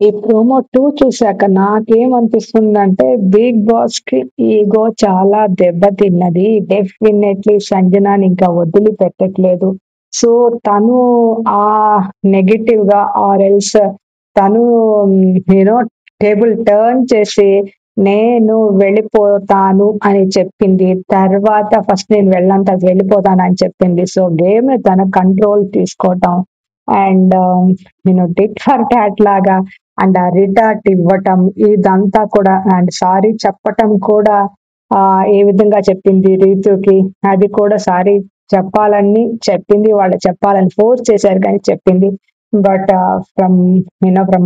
ఈ ప్రోమో 2 చూసాక నాకేమనిపిస్తుందంటే, 'బిగ్ బాస్‌కి' ఈగో చాలా దెబ్బతిన్నది. డెఫినెట్‌లీ సంజనాని ఇంకా వదిలిపెట్టట్లేదు. సో, తను నెగెటివ్‌గా ఆర్ ఎల్స్ తను టేబుల్ టర్న్ చేసి, నేను వెళ్ళిపోతాను అని చెప్పింది. తర్వాత ఫస్ట్ నేను వెళ్ళను, తర్వాత వెళ్ళిపోతానని చెప్పింది. సో, గేమ్‌ని తన కంట్రోల్ తీసుకోవటం అండ్ టిట్ ఫర్ టాట్ లాగా అండ్ ఆ రిటార్ట్ ఇవ్వటం ఇదంతా కూడా అండ్ సారీ చెప్పటం కూడా ఏ విధంగా చెప్పింది రీతుకి, అది కూడా సారీ చెప్పాలని చెప్పింది. వాళ్ళు చెప్పాలని ఫోర్స్ చేశారు కానీ చెప్పింది. But from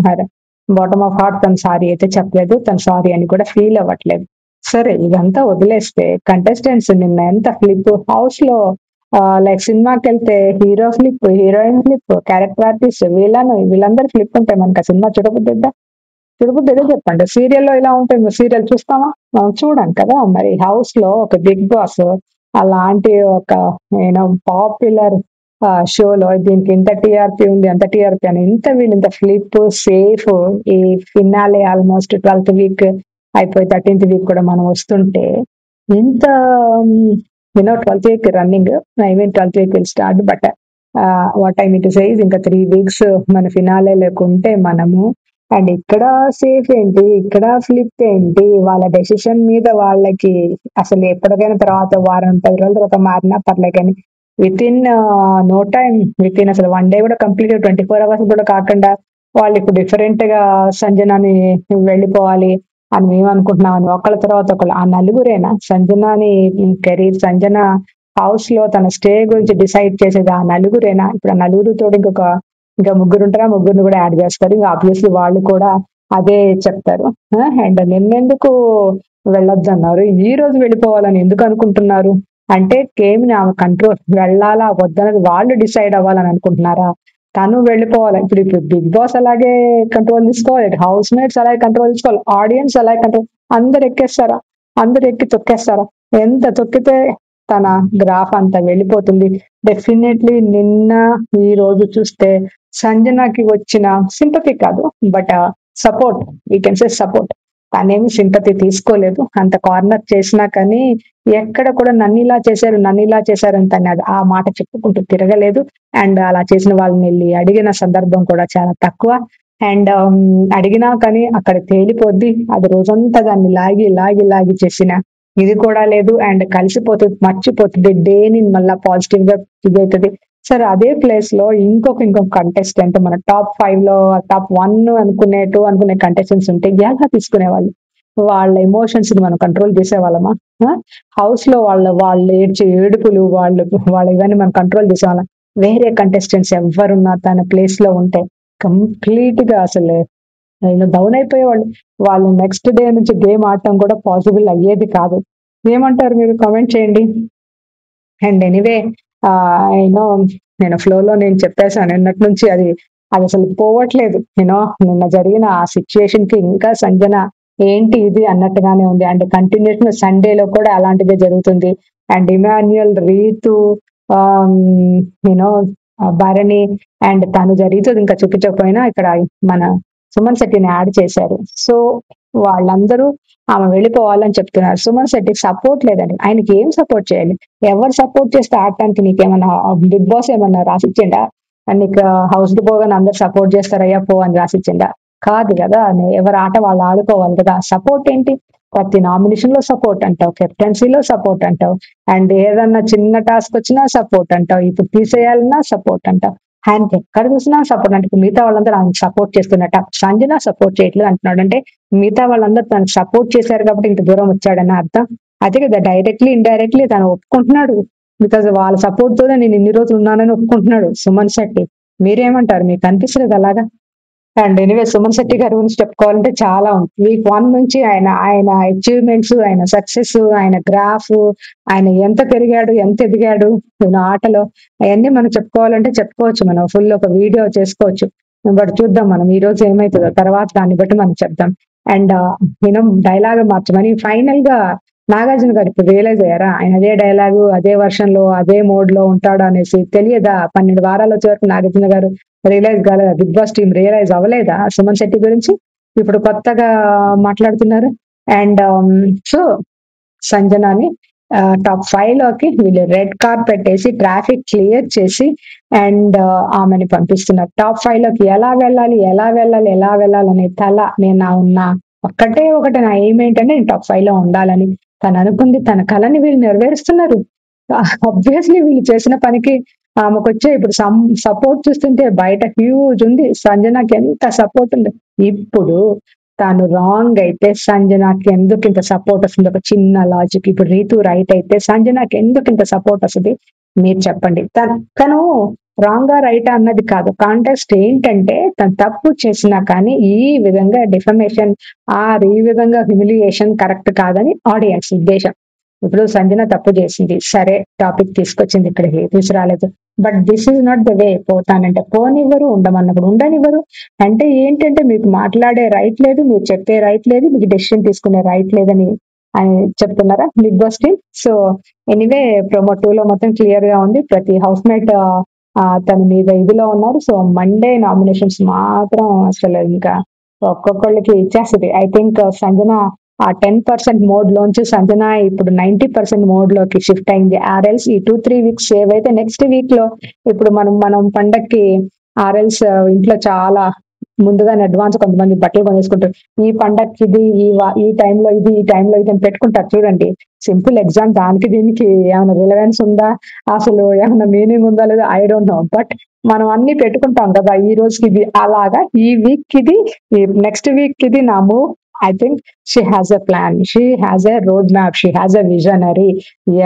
her bottom of heart తను సారీ అయితే చెప్పలేదు. తను సారీ అని కూడా ఫీల్ అవ్వట్లేదు. సరే ఇదంతా వదిలేస్తే కంటెస్టెంట్స్ నిన్న ఎంత ఫ్లిప్ హౌస్ లో లైక్ సినిమాకెళ్తే hero flip, heroine flip, character artist వీళ్ళందరూ ఫ్లిప్ ఉంటాయి. మనకు ఆ సినిమా చూడబుద్ధిద్దా? చూడబుద్ధిదే చెప్పండి. సీరియల్‌లో ఇలా ఉంటాయి. మరి సీరియల్ చూస్తామా? మనం చూడం కదా! మరి హౌస్‌లో ఒక 'బిగ్ బాస్' అలాంటి ఒక పాపులర్ షోలో దీనికి ఇంత టీఆర్పీ ఉంది, అంత టీఆర్పీ అని వీళ్ళింత ఫ్లిప్, సేఫ్ ఈ ఫినాలే ఆల్మోస్ట్ 12థ్ వీక్ అయిపోయి 13థ్ వీక్ కూడా మనం వస్తుంటే ఇంత 12th week running. I mean 12th week will start. But what I mean to say is ఇంకా 3 వీక్స్ మన ఫినాలే లేకుంటే మనము అండ్ ఇక్కడ సేఫ్ ఏంటి? ఇక్కడ ఫ్లిప్ ఏంటి? వాళ్ళ డెసిషన్ మీద వాళ్ళకి అసలు ఎప్పటికైనా తర్వాత వారం, 10 రోజుల తర్వాత మారినా పర్లే కానీ వితిన్ నో టైమ్ వితిన్ అసలు 1 డే కూడా కంప్లీట్ 24 అవర్స్ కూడా కాకుండా వాళ్ళు ఇప్పుడు డిఫరెంట్‌గా సంజనాని వెళ్ళిపోవాలి అని మేము అనుకుంటున్నామని ఒకళ్ళ తర్వాత ఒకళ్ళు ఆ నలుగురేనా సంజనాని కెరీర్ సంజన హౌస్‌లో తన స్టే గురించి డిసైడ్ చేసేది ఆ నలుగురేనా? ఇప్పుడు ఆ నలుగురితోటి ఇంకా ముగ్గురుంటారా? ముగ్గురిని కూడా యాడ్ చేస్తారు. ఇంక ఆబ్వియస్‌లీ వాళ్ళు కూడా అదే చెప్తారు. అండ్ నిన్నెందుకు వెళ్ళొద్దన్నారు? ఈ రోజు వెళ్ళిపోవాలని ఎందుకు అనుకుంటున్నారు? అంటే గేమ్‌ని ఆమె కంట్రోల్ వెళ్ళాలా? వద్దన్నది వాళ్ళు డిసైడ్ అవ్వాలని అనుకుంటున్నారా? తను వెళ్ళిపోవాలి. ఇప్పుడు 'బిగ్ బాస్' అలాగే కంట్రోల్ తీసుకోవాలి. హౌస్ మేట్స్ అలాగే కంట్రోల్ తీసుకోవాలి. ఆడియన్స్ అలాగే కంట్రోల్ అందరూ ఎక్కేస్తారా? అందరూ ఎక్కి తొక్కేస్తారా? ఎంత తొక్కితే తన గ్రాఫ్ అంత వెళ్ళిపోతుంది. డెఫినెట్‌లీ నిన్న, ఈ రోజు చూస్తే సంజనకి వచ్చిన సింపతి కాదు. But support we can say support. తనేమి సింపతి తీసుకోలేదు. అంత కార్నర్ చేసినా కానీ ఎక్కడ కూడా నన్నిలా చేశారు, నన్నిలా చేశారని తను ఆ మాట చెప్పుకుంటూ తిరగలేదు. అండ్ అలా చేసిన వాళ్ళని వెళ్లి అడిగిన సందర్భం కూడా చాలా తక్కువ. అండ్ అడిగినా కానీ అక్కడ తేలిపోద్ది. అది రోజంతా దాన్ని లాగి, లాగి, లాగి చేసిన ఇది కూడా లేదు. అండ్ కలిసిపోతుంది, మర్చిపోతుంది. డేని మళ్ళా పాజిటివ్ గా ఇదైతది. సరే అదే ప్లేస్ లో ఇంకొక కంటెస్టెంట్ మన టాప్ 5 లో టాప్ 1 అనుకునే కంటెస్టెంట్స్ ఉంటే ఎలా తీసుకునేవాళ్ళు? వాళ్ళ ఎమోషన్స్ ని మనం కంట్రోల్ చేసేవాళ్ళమా? హౌస్ లో వాళ్ళు ఏడ్చే ఏడుపులు వాళ్ళ ఇవన్నీ మనం కంట్రోల్ చేసేవాళ్ళం. వేరే కంటెస్టెంట్స్ ఎవరున్నా తన ప్లేస్ లో ఉంటే కంప్లీట్ గా అసలు డౌన్ అయిపోయేవాళ్ళు. వాళ్ళు నెక్స్ట్ డే నుంచి గేమ్ ఆడటం కూడా పాసిబుల్ అయ్యేది కాదు. ఏమంటారు మీరు? కామెంట్ చేయండి. అండ్ ఎనీవే యూనో నేను ఫ్లోలో నేను చెప్పేసాను నిన్నటి నుంచి అది అసలు పోవట్లేదు. నిన్న జరిగిన ఆ సిచ్యుయేషన్ కి ఇంకా సంజన ఏంటి ఇది అన్నట్టుగానే ఉంది. అండ్ కంటిన్యూషన్ సండేలో కూడా అలాంటిదే జరుగుతుంది. And Emmanuel, Rithu, you know Bharani and తను రీతు ఇంకా చూపించకపోయినా ఇక్కడ మన సుమన్ శెట్టిని యాడ్ చేశారు. సో వాళ్ళందరూ ఆమె వెళ్ళిపోవాలని చెప్తున్నారు. సుమన్ శెట్టికి సపోర్ట్ లేదండి. ఆయనకి ఏం సపోర్ట్ చేయాలి? ఎవరు సపోర్ట్ చేస్తే ఆడటానికి నీకేమన్నా బిగ్ బాస్ ఏమన్నా రాసిచ్చిండా? నీకు హౌస్ కి పోగానే అందరు సపోర్ట్ చేస్తారయ్యా పో అని రాసిచ్చిండా? కాదు కదా! ఎవరి ఆట వాళ్ళు ఆడుకోవాలి కదా! సపోర్ట్ ఏంటి? ప్రతి నామినేషన్ లో సపోర్ట్ అంటావు, కెప్టెన్సీలో సపోర్ట్ అంటావు, అండ్ ఏదన్నా చిన్న టాస్క్ వచ్చినా సపోర్ట్ అంటావు, ఇప్పుడు తీసేయాలన్నా సపోర్ట్ అంటావు. ఆయనకి ఎక్కడ చూసినా సపోర్ట్ అంటే మిగతా వాళ్ళందరూ ఆయనకి సపోర్ట్ చేస్తున్నట్ట. సంజన సపోర్ట్ చేయట్లేదు అంటున్నాడు అంటే మిగతా వాళ్ళందరూ తనకు సపోర్ట్ చేశారు కాబట్టి ఇంత దూరం వచ్చాడని అర్థం. అదే కదా డైరెక్ట్లీ ఇండైరెక్ట్లీ తను ఒప్పుకుంటున్నాడు. బికాజ్ వాళ్ళ సపోర్ట్ తోనే నేను ఇన్ని రోజులు ఉన్నానని ఒప్పుకుంటున్నాడు సుమన్ శెట్టి. మీరేమంటారు? మీకు అనిపిస్తుంది అలాగా? అండ్ ఎనీవే సుమన్ శెట్టి గారి గురించి చెప్పుకోవాలంటే చాలా ఉంది. వీక్ 1 నుంచి ఆయన అచీవ్‌మెంట్స్, ఆయన సక్సెస్, ఆయన గ్రాఫ్, ఆయన ఎంత పెరిగాడు, ఎంత ఎదిగాడు ఆటలో అయన్నీ మనం చెప్పుకోవాలంటే చెప్పుకోవచ్చు. మనం ఫుల్ ఒక వీడియో చేసుకోవచ్చు. బట్ చూద్దాం మనం ఈ రోజు ఏమైతదో తర్వాత దాన్ని బట్టి మనం చెప్దాం. అండ్ డైలాగ్ మార్చమని ఫైనల్ గా నాగార్జున గారు ఇప్పుడు రియలైజ్ అయ్యారా? ఆయన అదే డైలాగు, అదే వర్షన్ లో, అదే మోడ్ లో ఉంటాడు అనేసి తెలియదా? 12 వారాలు వచ్చే వరకు నాగార్జున గారు రియలైజ్ కాలేదా? బిగ్ బాస్ టీం రియలైజ్ అవ్వలేదా సుమన్ శెట్టి గురించి? ఇప్పుడు కొత్తగా మాట్లాడుతున్నారు. అండ్ సో సంజనాని టాప్ 5 లోకి వీళ్ళు రెడ్ కార్పెట్ వేసి ట్రాఫిక్ క్లియర్ చేసి అండ్ ఆమెని పంపిస్తున్నారు. టాప్ 5 లోకి ఎలా వెళ్ళాలి, ఎలా వెళ్ళాలి, ఎలా వెళ్ళాలి అనే నేను నా ఒక్కటే ఒకటి నా ఎయిమ్ ఏంటంటే నేను టాప్ 5 లో ఉండాలని. తను అనుకుంది, తన కళని వీళ్ళు నెరవేరుస్తున్నారు. ఆబ్వియస్లీ వీళ్ళు చేసిన పనికి ఆమెకు వచ్చే ఇప్పుడు సపోర్ట్ చూస్తుంటే బయట హ్యూజ్ ఉంది. సంజనాకి ఎంత సపోర్ట్ ఉంది. ఇప్పుడు తాను రాంగ్ అయితే సంజనాకి ఎందుకు ఇంత సపోర్ట్ వస్తుంది? ఒక చిన్న లాజిక్. ఇప్పుడు రీతు రైట్ అయితే సంజనాకి ఎందుకు ఇంత సపోర్ట్ వస్తుంది? మీరు చెప్పండి. తను రాంగా రైటా అన్నది కాదు. కాంటెక్స్ట్ ఏంటంటే తను తప్పు చేసినా కానీ ఈ విధంగా డిఫమేషన్ ఈ విధంగా హ్యూమిలియేషన్ కరెక్ట్ కాదని ఆడియన్స్ ఉద్దేశం. ఇప్పుడు సంజన తప్పు చేసింది, సరే టాపిక్ తీసుకొచ్చింది ఇక్కడికి, తీసుకురాలేదు. But this is not the way. పోతానంటే పోనివ్వరు, ఉండమన్నప్పుడు ఉండనివ్వరు. అంటే ఏంటంటే మీకు మాట్లాడే రైట్ లేదు, మీరు చెప్పే రైట్ లేదు, మీకు డెసిషన్ తీసుకునే రైట్ లేదని అని చెప్తున్నారా Bigg Boss team? So anyway promo 2 లో మొత్తం క్లియర్ గా ఉంది. ప్రతి హౌస్ మేట్ తన మీద ఇదిలో ఉన్నారు. సో మండే నామినేషన్స్ మాత్రం అసలు ఇంకా ఒక్కొక్కళ్ళకి ఇచ్చేస్తుంది. ఐ థింక్ సంజన ఆ 10% మోడ్ లోంచి సంజన ఇప్పుడు 90% మోడ్ లోకి షిఫ్ట్ అయింది. ఆర్ఎల్స్ ఈ 2-3 వీక్స్ సేవ్ అయితే నెక్స్ట్ వీక్ లో ఇప్పుడు మనం పండక్కి ఆర్ఎల్స్ ఇంట్లో చాలా ముందుగానే అడ్వాన్స్ కొంతమంది బట్టలు కొనేసుకుంటారు. ఈ పండక్కి ఇది, ఈ టైంలో ఇది, ఈ టైంలో ఇది అని పెట్టుకుంటారు చూడండి. Simple exam. దానికి దీనికి ఏమైనా రిలవెన్స్ ఉందా, అసలు ఏమైనా మీనింగ్ ఉందా లేదా ఐ డోంట్ నో. బట్ మనం అన్ని పెట్టుకుంటాం కదా, ఈ రోజుకి ఇది, అలాగా ఈ వీక్ ఇది, నెక్స్ట్ వీక్ ఇది నా move. I think she has a plan, she has a road map, she has a visionary.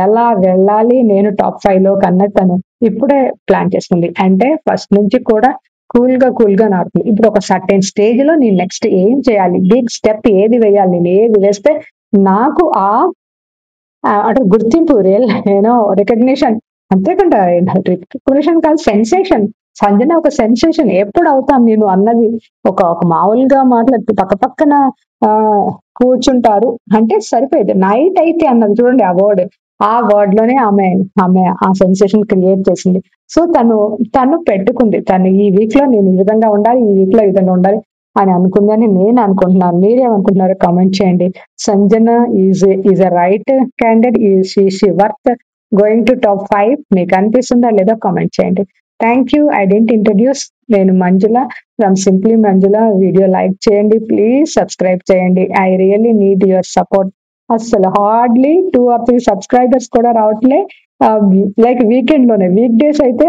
ఎలా వెళ్ళాలి నేను టాప్ 5 లో కన్నా తను ఇప్పుడే ప్లాన్ చేసుకుంది. అంటే ఫస్ట్ నుంచి కూడా కూల్ గా నాడుతుంది. ఇప్పుడు ఒక సర్టెన్ స్టేజ్ లో నేను నెక్స్ట్ ఏం చేయాలి, బిగ్ స్టెప్ ఏది వేయాలి, నేను ఏది వేస్తే నాకు అంటే గుర్తింపు, రికగ్నిషన్, అంతేకాకుండా రికగ్నిషన్ కాదు, సెన్సేషన్. సంజన ఒక సెన్సేషన్ ఎప్పుడు అవుతాం నేను అన్నది ఒక మామూలుగా మాట్లాడుతూ పక్కన ఆ కూర్చుంటారు అంటే సరిపోయేది. నైట్ అయితే అన్నది చూడండి ఆ వర్డ్ లోనే ఆమె ఆ సెన్సేషన్ క్రియేట్ చేసింది. సో తను పెట్టుకుంది, తను ఈ వీక్ లో నేను ఈ విధంగా ఉండాలి, ఈ వీక్ లో ఈ విధంగా ఉండాలి అని అనుకుందని నేను అనుకుంటున్నాను. మీరేమనుకుంటున్నారో కామెంట్ చేయండి. Sanjana is a right candidate, she worth going to top 5. మీకు అనిపిస్తుందా లేదా కామెంట్ చేయండి. Thank you. I don't introduce, నేను Manjula from simply Manjula. Video like చేయండి, ప్లీజ్ సబ్స్క్రైబ్ చేయండి. I really need your support. అసలు హార్డ్లీ 2 or 3 సబ్స్క్రైబర్స్ కూడా రావట్లే. లైక్ వీకెండ్ లోనే, వీక్ డేస్ అయితే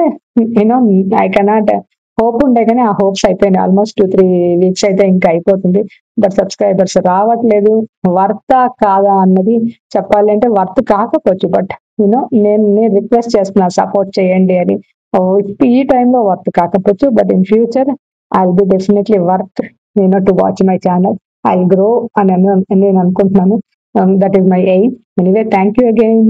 యూనో ఐ కెనాట్ హోప్ ఉండే కానీ ఆ హోప్స్ అయిపోయినాయి. ఆల్మోస్ట్ 2-3 వీక్స్ అయితే ఇంకా అయిపోతుంది. బట్ సబ్స్క్రైబర్స్ రావట్లేదు. వర్తా కాదా అన్నది చెప్పాలంటే వర్త్ కాకపోవచ్చు. బట్ నేను రిక్వెస్ట్ చేస్తున్నా, సపోర్ట్ చేయండి అని. ఈ టైంలో వర్త్ కాకపోవచ్చు, but in future I will be definitely worth to watch my channel. I grow అని నేను అనుకుంటున్నాను. That is my aim. Anyway thank you again.